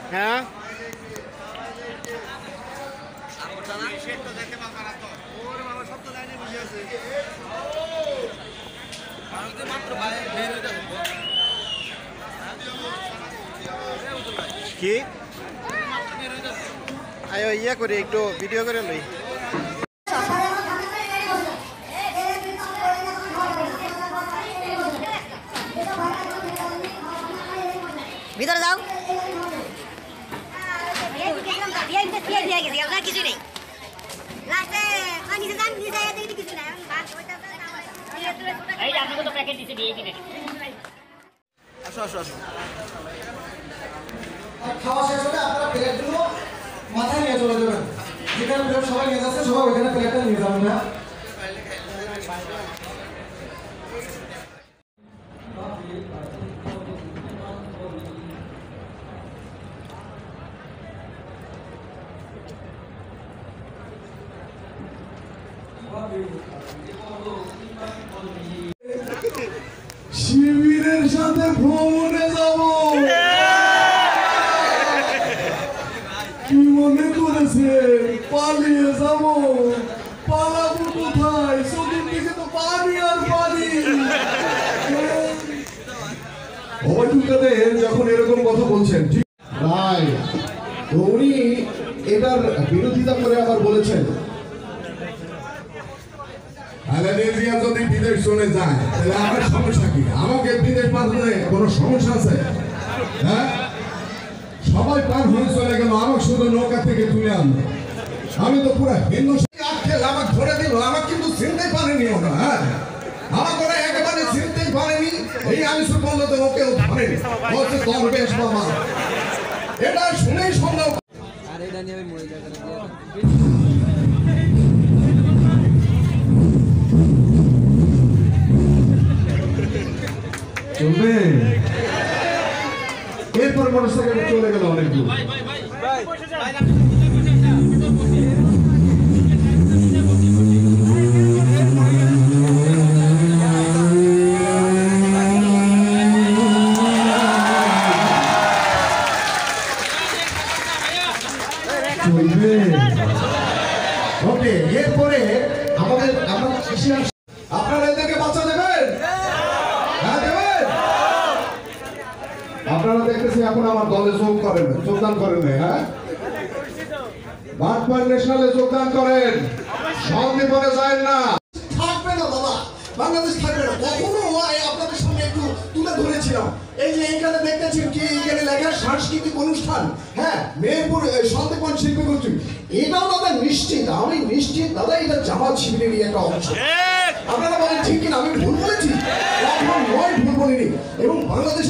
হ্যাঁ কি আয়ো ইয়া করে একটু ভিডিও করে লই ভিতরে যাও কিছু নেই আসো আসো আসো খাওয়া শেষ হলে আপনারা প্লেটগুলো মাথায় নিয়ে চলে যাবেন যেখানে প্লেট সবাই নিয়ে যাচ্ছে সবাই ওইখানে প্লেটটা নিয়ে যাবেন না শিবিরের সাথে ভ্রমণে যাব কি মনে করেছে পালিয়ে যাব পালাবো কোথায় চতুর্দিকে তো পানি আর পানি যখন এরকম কথা বলছেন ভাই উনি এটার বিরোধিতা করে আবার বলেছেন যদি বিদেশ চলে যায় তাহলে আমার সমস্যা কি আমাকে বিদেশ পাঠালে কোনো সমস্যা আছে হ্যাঁ সবাই পার হয়ে চলে গেল আমাকে শুধু নৌকা থেকে তুলে আনলো আমি তো পুরো হিন্দু আমাকে ধরে দিল আমাকে কিন্তু চিনতেই পারেনি ওরা হ্যাঁ আমাকে ওরা একেবারে চিনতেই পারেনি এই আমি বললো তো ওকেও ধরেনি বলছে তোর বেশ বাবা এটা শুনেই সম্ভব আর এটা নিয়ে আমি মরে যাবে চলবে এরপর মোটরসাইকেল চলে গেল অনেক দূর চলবে ওকে এরপরে আমাদের আপনারা এদেরকে বাচ্চা দেবেন আপনারা দেখতেছি এখন আমার দলে যোগদান করেন হ্যাঁ বাটপার ন্যাশনালে যোগদান করেন সন্দীপনে যায় না থাকবে না বাবা বাংলাদেশ থাকবে না কখনো আপনাদের সামনে একটু তুলে ধরেছিলাম এই যে এইখানে দেখতেছেন কি এখানে লেখা সাংস্কৃতিক অনুষ্ঠান হ্যাঁ মেহেরপুর সন্দীপন শিল্পী গোষ্ঠী এটাও দাদা নিশ্চিত আমি নিশ্চিত দাদা এটা জামাত শিবিরেরই একটা অংশ আপনারা বলেন ঠিক কিনা আমি ভুল বলেছি কখন নয় ভুল বলিনি এবং বাংলাদেশ